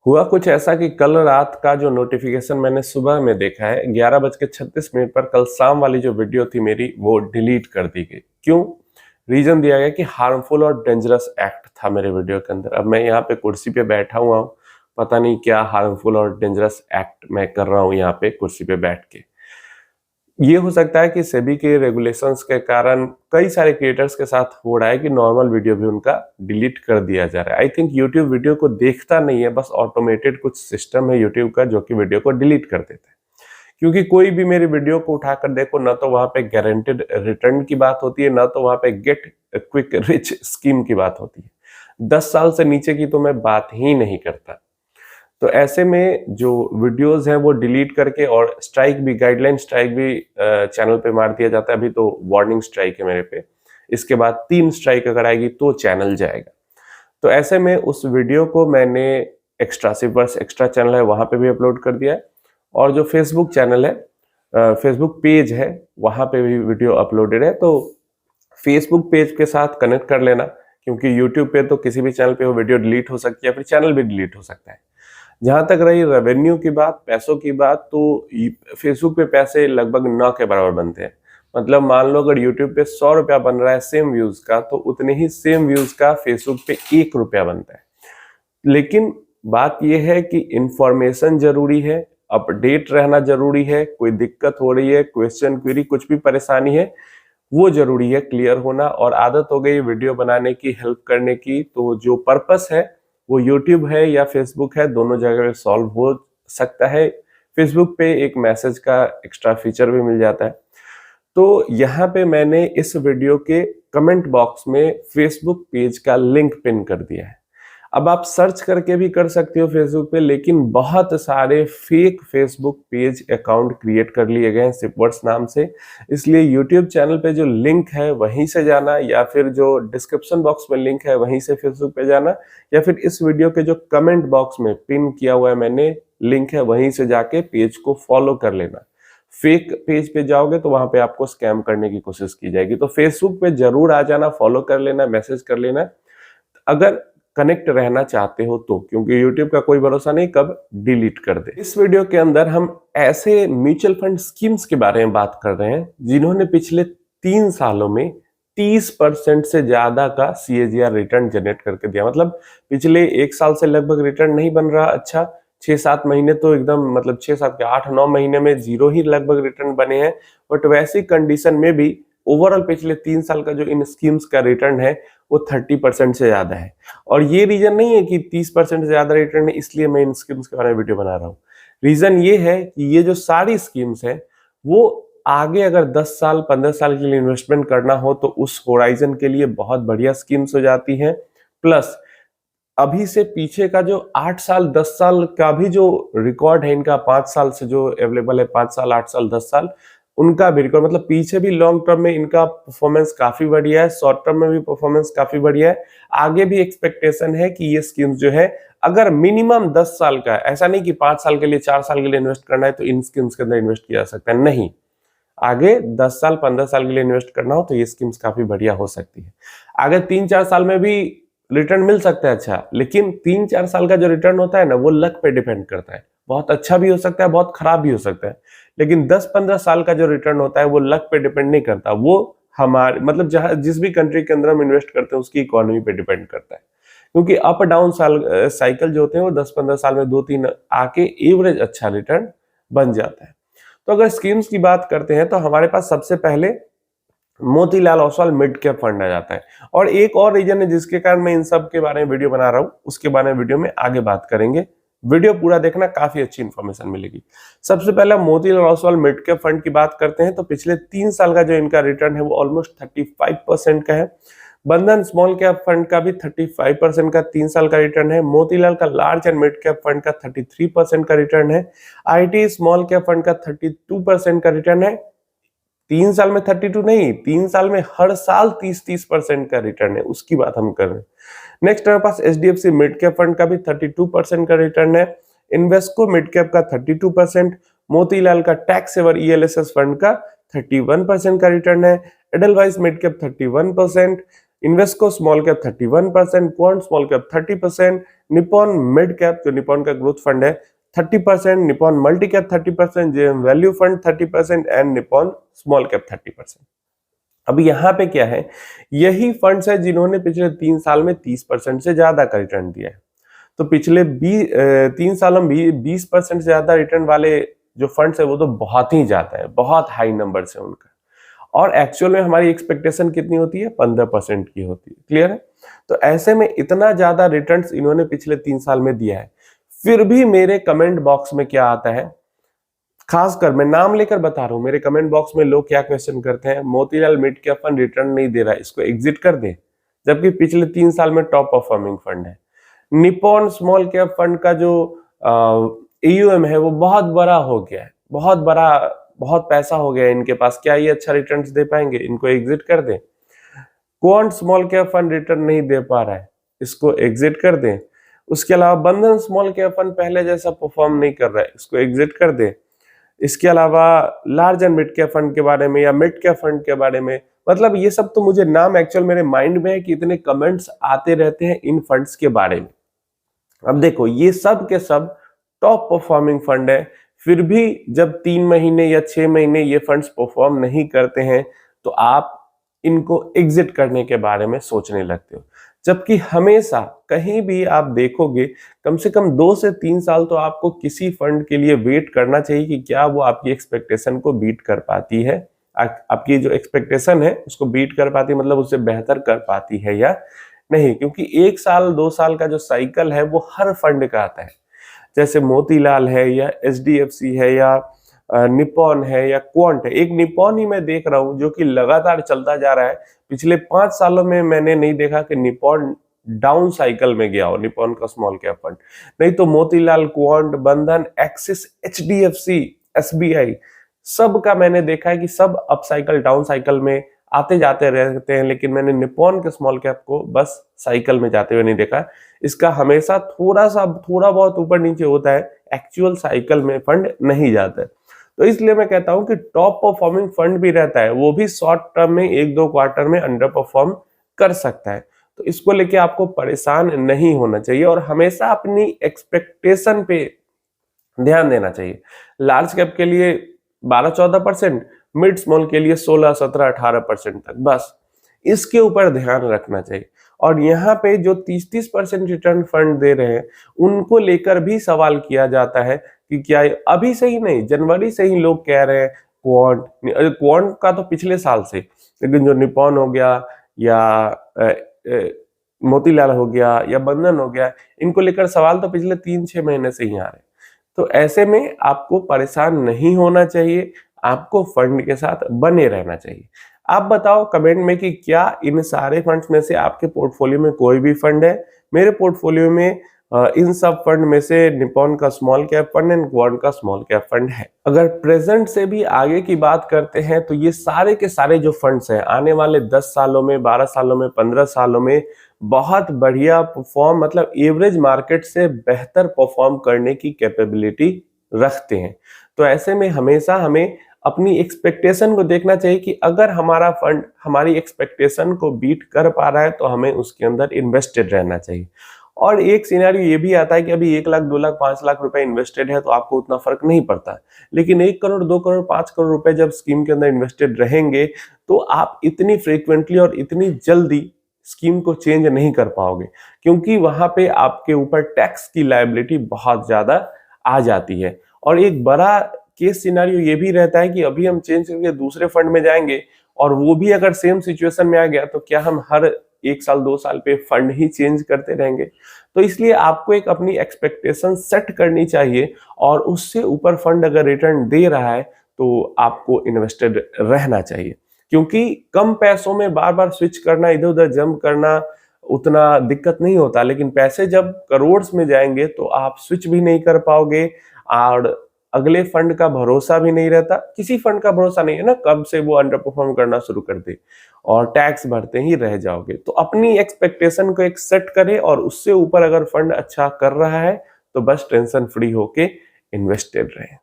हुआ कुछ ऐसा कि कल रात का जो नोटिफिकेशन मैंने सुबह में देखा है 11:36 पर कल शाम वाली जो वीडियो थी मेरी वो डिलीट कर दी गई। क्यों? रीजन दिया गया कि हार्मफुल और डेंजरस एक्ट था मेरे वीडियो के अंदर। अब मैं यहाँ पे कुर्सी पे बैठा हुआ हूँ, पता नहीं क्या हार्मफुल और डेंजरस एक्ट मैं कर रहा हूँ यहाँ पे कुर्सी पे बैठ के। ये हो सकता है कि सेबी के रेगुलेशंस के कारण कई सारे क्रिएटर्स के साथ हो रहा है कि नॉर्मल वीडियो भी उनका डिलीट कर दिया जा रहा है। आई थिंक यूट्यूब वीडियो को देखता नहीं है, बस ऑटोमेटेड कुछ सिस्टम है यूट्यूब का जो कि वीडियो को डिलीट कर देता है। क्योंकि कोई भी मेरी वीडियो को उठाकर देखो, ना तो वहां पे गारंटेड रिटर्न की बात होती है, ना तो वहां पे गेट क्विक रिच स्कीम की बात होती है। 10 साल से नीचे की तो मैं बात ही नहीं करता। तो ऐसे में जो वीडियोस हैं वो डिलीट करके, और स्ट्राइक भी, गाइडलाइन स्ट्राइक भी चैनल पे मार दिया जाता है। अभी तो वार्निंग स्ट्राइक है मेरे पे, इसके बाद 3 स्ट्राइक अगर आएगी तो चैनल जाएगा। तो ऐसे में उस वीडियो को मैंने एक्स्ट्रा, सिर्फ एक्स्ट्रा चैनल है वहां पे भी अपलोड कर दिया है, और जो फेसबुक चैनल है, फेसबुक पेज है, वहां पे भी वीडियो अपलोडेड है। तो फेसबुक पेज के साथ कनेक्ट कर लेना, क्योंकि यूट्यूब पे तो किसी भी चैनल पे वो वीडियो डिलीट हो सकती है, फिर चैनल भी डिलीट हो सकता है। जहां तक रही रेवेन्यू की बात, पैसों की बात, तो फेसबुक पे पैसे लगभग 9 के बराबर बनते हैं। मतलब मान लो अगर यूट्यूब पे 100 रुपया बन रहा है सेम व्यूज का, तो उतने ही सेम व्यूज का फेसबुक पे 1 रुपया बनता है। लेकिन बात यह है कि इंफॉर्मेशन जरूरी है, अपडेट रहना जरूरी है। कोई दिक्कत हो रही है, क्वेश्चन क्वेरी, कुछ भी परेशानी है, वो जरूरी है क्लियर होना। और आदत हो गई वीडियो बनाने की, हेल्प करने की, तो जो पर्पस है वो यूट्यूब है या फेसबुक है, दोनों जगह पे सॉल्व हो सकता है। फेसबुक पे एक मैसेज का एक्स्ट्रा फीचर भी मिल जाता है। तो यहाँ पे मैंने इस वीडियो के कमेंट बॉक्स में फेसबुक पेज का लिंक पिन कर दिया है। अब आप सर्च करके भी कर सकते हो फेसबुक पे, लेकिन बहुत सारे fake Facebook page account create कर लिए गए हैं सिपवर्ड्स नाम से। इसलिए यूट्यूब चैनल पे जो लिंक है वहीं से जाना, या फिर जो डिस्क्रिप्शन बॉक्स में लिंक है वहीं से फेसबुक पे जाना, या फिर इस वीडियो के जो कमेंट बॉक्स में पिन किया हुआ है मैंने लिंक है, वहीं से जाके पेज को फॉलो कर लेना। फेक पेज पे जाओगे तो वहां पे आपको स्कैम करने की कोशिश की जाएगी। तो फेसबुक पे जरूर आ जाना, फॉलो कर लेना, मैसेज कर लेना, अगर कनेक्ट रहना चाहते हो तो, क्योंकि YouTube का कोई भरोसा नहीं कब डिलीट कर दे। इस वीडियो के अंदर हम ऐसे म्यूचुअल फंड स्कीम्स के बारे में बात कर रहे हैं जिन्होंने पिछले 3 सालों में 30% से ज्यादा का CAGR रिटर्न जनरेट करके दिया। मतलब पिछले 1 साल से लगभग रिटर्न नहीं बन रहा, अच्छा 6-7 महीने तो एकदम, मतलब 6-7 के 8-9 महीने में जीरो ही लगभग रिटर्न बने हैं। बट वैसी कंडीशन में भी ओवरऑल पिछले 3 साल का जो इन स्कीम्स का रिटर्न है वो 30% से ज्यादा है। और ये रीजन नहीं है कि 30% से ज्यादा रिटर्न है इसलिए मैं इन स्कीम्स के बारे में वीडियो बना रहा हूँ। रीजन ये है कि ये जो सारी स्कीम्स है वो आगे अगर 10 साल 15 साल के लिए इन्वेस्टमेंट करना हो तो उस होराइजन के लिए बहुत बढ़िया स्कीम्स हो जाती हैं। प्लस अभी से पीछे का जो 8 साल 10 साल का भी जो रिकॉर्ड है इनका, 5 साल से जो अवेलेबल है, 5 साल 8 साल 10 साल, उनका भी रिकॉर्ड, मतलब पीछे भी लॉन्ग टर्म में इनका परफॉर्मेंस काफी बढ़िया है, शॉर्ट टर्म में भी परफॉर्मेंस काफी बढ़िया है। आगे भी एक्सपेक्टेशन है कि ये स्कीम्स जो है, अगर मिनिमम 10 साल का, ऐसा नहीं कि 5 साल के लिए 4 साल के लिए इन्वेस्ट करना है तो इन स्कीम्स के अंदर इन्वेस्ट किया जा सकता है, नहीं। आगे 10 साल 15 साल के लिए इन्वेस्ट करना हो तो ये स्कीम्स काफी बढ़िया हो सकती है। आगे 3-4 साल में भी रिटर्न मिल सकता है अच्छा, लेकिन 3-4 साल का जो रिटर्न होता है ना वो लक पे डिपेंड करता है। बहुत अच्छा भी हो सकता है, बहुत खराब भी हो सकता है। लेकिन 10-15 साल का जो रिटर्न होता है वो लक पे डिपेंड नहीं करता, वो हमारे, मतलब जहां जिस भी कंट्री के अंदर हम इन्वेस्ट करते हैं उसकी इकोनॉमी पे डिपेंड करता है। क्योंकि अप डाउन साइकिल जो होते हैं वो 10-15 साल में 2-3 आके एवरेज अच्छा रिटर्न बन जाता है। तो अगर स्कीम्स की बात करते हैं तो हमारे पास सबसे पहले Motilal Oswal mid cap fund आ जाता है। और एक और रीजन है जिसके कारण मैं इन सब के बारे में वीडियो बना रहा हूं, उसके बारे में वीडियो में आगे बात करेंगे। वीडियो पूरा देखना, काफी अच्छी इंफॉर्मेशन मिलेगी। सबसे पहले Motilal Oswal mid cap fund की बात करते हैं तो पिछले 3 साल का जो इनका रिटर्न है वो ऑलमोस्ट 35% का है। बंधन स्मॉल कैप फंड का भी 35% का 3 साल का रिटर्न है। मोतीलाल का large and mid cap fund का 33% का रिटर्न है। IT स्मॉल कैप फंड का 32% का रिटर्न है। 3 साल में 32 नहीं, 3 साल में हर साल 30-30% का रिटर्न है, उसकी बात हम कर रहे हैं। नेक्स्ट हमारे पास HDFC मिड कैप फंड का भी 32% का रिटर्न है। इन्वेस्को मिड कैप का 32%, मोतीलाल का टैक्स सेवर ELSS फंड का 31% का रिटर्न है। Edelweiss mid cap 31%, Invesco small cap 31%, quant small cap 30%, Nippon mid cap जो निपॉन का ग्रोथ फंड है 30%, Nippon multi cap 30%, JM value fund 30% and Nippon small cap 30%। अब यहाँ पे क्या है, यही फंड्स है जिन्होंने पिछले 3 साल में 30% से ज्यादा का रिटर्न दिया है। तो पिछले 3 सालों में 20% से ज्यादा रिटर्न वाले जो फंड्स है वो तो बहुत ही ज्यादा है, बहुत हाई नंबर है उनका। और एक्चुअल में हमारी एक्सपेक्टेशन कितनी होती है, 15% की होती है। क्लियर है? तो ऐसे में इतना ज्यादा रिटर्न्स इन्होंने पिछले 3 साल में दिया है, फिर भी मेरे कमेंट बॉक्स में क्या आता है, खासकर मैं नाम लेकर बता रहा हूं, मेरे कमेंट बॉक्स में लोग क्या क्वेश्चन करते हैं, Motilal mid cap fund return नहीं दे रहा है, इसको एग्जिट कर दे, जबकि पिछले 3 साल में टॉप परफॉर्मिंग फंड है। निपॉन स्मॉल कैप फंड का जो AUM है वो बहुत बड़ा हो गया है, बहुत बड़ा, बहुत पैसा हो गया है इनके पास, क्या ये अच्छा रिटर्न्स दे पाएंगे, इनको एग्जिट कर दें। Quant small cap fund return नहीं दे पा रहा है, इसको एग्जिट कर दें। उसके अलावा बंधन स्मॉल कैप फंड पहले जैसा परफॉर्म नहीं कर रहा है, इसको एग्जिट कर दें। इसके अलावा large and mid cap fund के बारे में या मिड कैप फंड के बारे में, मतलब ये सब तो मुझे नाम एक्चुअल मेरे माइंड में है कि इतने कमेंट्स आते रहते हैं इन फंड्स के बारे में। अब देखो ये सब के सब टॉप परफॉर्मिंग फंड है, फिर भी जब 3 महीने या 6 महीने ये फंड्स परफॉर्म नहीं करते हैं तो आप इनको एग्जिट करने के बारे में सोचने लगते हो। जबकि हमेशा कहीं भी आप देखोगे कम से कम 2 से 3 साल तो आपको किसी फंड के लिए वेट करना चाहिए कि क्या वो आपकी एक्सपेक्टेशन को बीट कर पाती है, आपकी जो एक्सपेक्टेशन है उसको बीट कर पाती है, मतलब उससे बेहतर कर पाती है या नहीं। क्योंकि 1 साल 2 साल का जो साइकिल है वो हर फंड का आता है, जैसे मोतीलाल है या HDFC है या निपॉन है या क्वांट है। एक निपॉन ही मैं देख रहा हूं जो कि लगातार चलता जा रहा है, पिछले 5 सालों में मैंने नहीं देखा कि निपॉन डाउन साइकिल में गया हो, निपॉन का स्मॉल कैप फंड। नहीं तो मोतीलाल, क्वांट, बंधन, एक्सिस, HDFC, SBI सब का मैंने देखा है कि सब अप साइकिल डाउन साइकिल में आते जाते रहते हैं, लेकिन मैंने निपॉन के स्मॉल कैप को बस साइकिल में जाते हुए नहीं देखा। इसका हमेशा थोड़ा बहुत ऊपर नीचे होता है, एक्चुअल साइकिल में फंड नहीं जाता है। तो इसलिए मैं कहता हूं कि टॉप परफॉर्मिंग फंड भी रहता है, वो भी शॉर्ट टर्म में 1-2 क्वार्टर में अंडर परफॉर्म कर सकता है। तो इसको लेके आपको परेशान नहीं होना चाहिए और हमेशा अपनी एक्सपेक्टेशन पे ध्यान देना चाहिए। लार्ज कैप के लिए 12-14%, मिड स्मॉल के लिए 16-17-18% तक, बस इसके ऊपर ध्यान रखना चाहिए। और यहाँ पे जो 30-30% रिटर्न फंड दे रहे हैं उनको लेकर भी सवाल किया जाता है कि क्या अभी से ही नहीं, जनवरी से ही लोग कह रहे हैं क्वांट का तो पिछले साल से, लेकिन जो निपॉन हो गया या मोतीलाल हो गया या बंधन हो गया, इनको लेकर सवाल तो पिछले 3-6 महीने से ही आ रहे। तो ऐसे में आपको परेशान नहीं होना चाहिए, आपको फंड के साथ बने रहना चाहिए। आप बताओ कमेंट में कि क्या इन सारे फंड्स में से आपके पोर्टफोलियो में कोई भी फंड है? मेरे पोर्टफोलियो में इन सब फंड में से निपॉन का small cap fund and quant का स्मॉल कैप फंड है। अगर प्रेजेंट से भी आगे की बात करते हैं तो ये सारे के सारे जो फंड्स हैं आने वाले 10 सालों में, 12 सालों में, 15 सालों में बहुत बढ़िया परफॉर्म, मतलब एवरेज मार्केट से बेहतर परफॉर्म करने की कैपेबिलिटी रखते हैं। तो ऐसे में हमेशा हमें अपनी एक्सपेक्टेशन को देखना चाहिए कि अगर हमारा फंड हमारी एक्सपेक्टेशन को बीट कर पा रहा है तो हमें उसके अंदर इन्वेस्टेड रहना चाहिए। और एक सिनेरियो ये भी आता है कि अभी 1 लाख, 2 लाख, 5 लाख रुपए इन्वेस्टेड है तो आपको उतना फर्क नहीं पड़ता है, लेकिन 1 करोड़, 2 करोड़, 5 करोड़ रुपए जब स्कीम के अंदर इन्वेस्टेड रहेंगे तो आप इतनी फ्रीक्वेंटली और इतनी जल्दी स्कीम को चेंज नहीं कर पाओगे, क्योंकि वहां पे आपके ऊपर टैक्स की लायबिलिटी बहुत ज्यादा आ जाती है। और एक बड़ा केस सिनेरियो ये भी रहता है कि अभी हम चेंज करके दूसरे फंड में जाएंगे और वो भी अगर सेम सिचुएशन में आ गया तो क्या हम हर 1 साल 2 साल पे फंड ही चेंज करते रहेंगे? तो इसलिए आपको एक अपनी एक्सपेक्टेशन सेट करनी चाहिए और उससे ऊपर फंड अगर रिटर्न दे रहा है तो आपको इन्वेस्टेड रहना चाहिए, क्योंकि कम पैसों में बार बार स्विच करना, इधर उधर जंप करना उतना दिक्कत नहीं होता, लेकिन पैसे जब करोड़ में जाएंगे तो आप स्विच भी नहीं कर पाओगे और अगले फंड का भरोसा भी नहीं रहता। किसी फंड का भरोसा नहीं है ना कब से वो अंडर परफॉर्म करना शुरू कर दे और टैक्स भरते ही रह जाओगे। तो अपनी एक्सपेक्टेशन को एक सेट करें और उससे ऊपर अगर फंड अच्छा कर रहा है तो बस टेंशन फ्री होके इन्वेस्टेड रहे।